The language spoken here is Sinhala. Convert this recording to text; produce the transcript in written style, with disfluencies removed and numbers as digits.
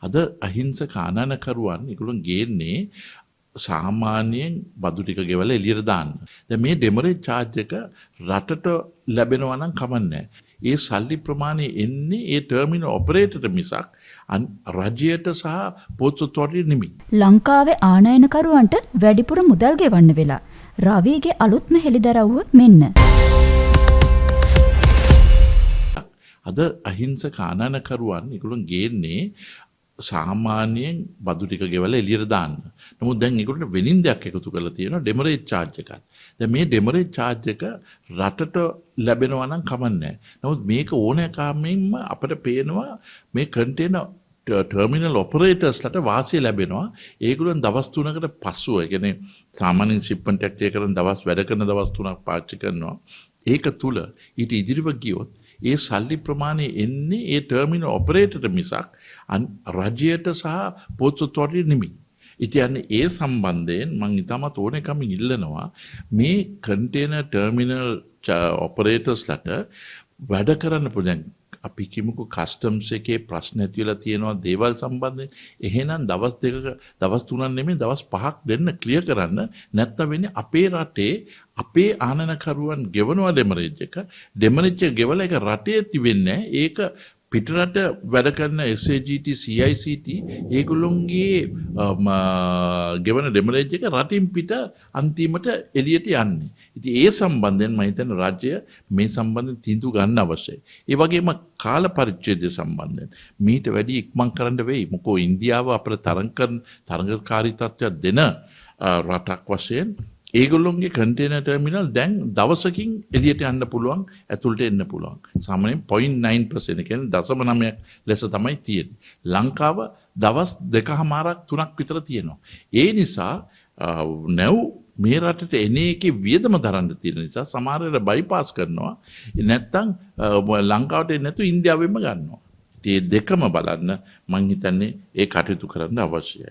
අද අහිංසක ආනයනකරුවන් ඒගොල්ලෝ ගේන්නේ සාමාන්‍යයෙන් බදු ටික ගෙවලා එළියට දාන්න. දැන් මේ ඩෙමරේජ් charge එක රටට ලැබෙනවා නම් කමන්නේ. ඒ සල්ලි ප්‍රමාණය එන්නේ ඒ ටර්මිනල් ඔපරේටර්ට මිසක් රජයට සහ පොත් ඔතොරිටියට නෙමෙයි. ලංකාවේ ආනයනකරුවන්ට වැඩිපුර මුදල් ගෙවන්න වෙලා. රවිගේ අලුත්ම හෙළිදරව්ව මෙන්න. අද අහිංසක ආනයනකරුවන් ඒගොල්ලෝ ගේන්නේ සාමාන්‍යයෙන් බදු ටික ගෙවලා එළියට දාන්න. නමුත් දැන් ඒකට වෙනින් දෙයක් එකතු කරලා තියෙනවා ඩෙමරේජ් charge එකක්. දැන් මේ ඩෙමරේජ් charge එක රටට ලැබෙනවා නම් කමන්නේ. නමුත් මේක ඕනෑකාමෙන්ම අපිට පේනවා මේ කන්ටේනර් ටර්මිනල් ඔපරේටර්ස්ලට වාසිය ලැබෙනවා. ඒගොල්ලන් දවස් 3කට පස්සුව, ඒ කියන්නේ සාමාන්‍යයෙන් ෂිප්මන්ට් එකක් කරන දවස් වැඩ කරන දවස් 3ක් පාවිච්චි කරනවා. ඒක තුල ඊට ඉදිරිව ගියොත් ඒ සල්ලි ප්‍රමාණය එන්නේ ඒ ටර්මිනල් ඔපරේටර්ට මිසක් රජයට සහ පොත් ඔතොරිටියට නෙමෙයි. ඉතින් ඒ සම්බන්ධයෙන් මම ඉතාමත් ඕනෑකමින් ඉල්ලනවා මේ කන්ටේනර් ටර්මිනල් ඔපරේටර්ස්ලට වැඩ කරන්න පුළුවන්. අපි කිමුකෝ කස්ටම්ස් එකේ ප්‍රශ්න ඇති වෙලා තියෙනවා දේවල් සම්බන්ධයෙන්. එහෙනම් දවස් 2ක දවස් 3ක් නෙමෙයි දවස් 5ක් දෙන්න ක්ලියර් කරන්න. නැත්නම් වෙන්නේ අපේ රටේ අපේ ආනයනකරුවන් ගෙවනවා ඩෙමරේජ් එක. ඩෙමරේජ් එක ගෙවලා ඒක රටේ තිබෙන්නේ නැහැ. ඒක පිටරට වැඩ කරන SAGT CICT ඒගොල්ලොන්ගේ ගෙවන ඩෙමරේජ් එක රටින් පිට අන්තිමට එළියට යන්නේ. ඉතින් ඒ සම්බන්ධයෙන් මම හිතන්නේ රාජ්‍ය මේ සම්බන්ධයෙන් තීන්දුව ගන්න අවශ්‍යයි. ඒ වගේම කාල පරිච්ඡේදය සම්බන්ධයෙන් මීට වැඩි ඉක්මන් කරන්න වෙයි. මොකෝ ඉන්දියාව අපිට තරංගකාරී තත්ත්වයක් දෙන රටක් වශයෙන් ඒගොල්ලොන්ගේ කන්ටේනර් ටර්මිනල් දැන් දවසකින් එළියට යන්න පුළුවන්, ඇතුළට එන්න පුළුවන්. සාමාන්‍යයෙන් 0.9% කියන්නේ 0.9ක් ලෙස තමයි තියෙන්නේ. ලංකාව දවස් 2කමාරක් 3ක් විතර තියෙනවා. ඒ නිසා නැව් මේ රටට එන එකේ වියදම දරන්න තියෙන නිසා සමහර වෙලාවට බයිපාස් කරනවා. නැත්තම් ලංකාවට එන්නේ නැතු ඉන්දියාවෙන්ම ගන්නවා. මේ දෙකම බලන්න මං හිතන්නේ ඒ කටයුතු කරන්න අවශ්‍යයි.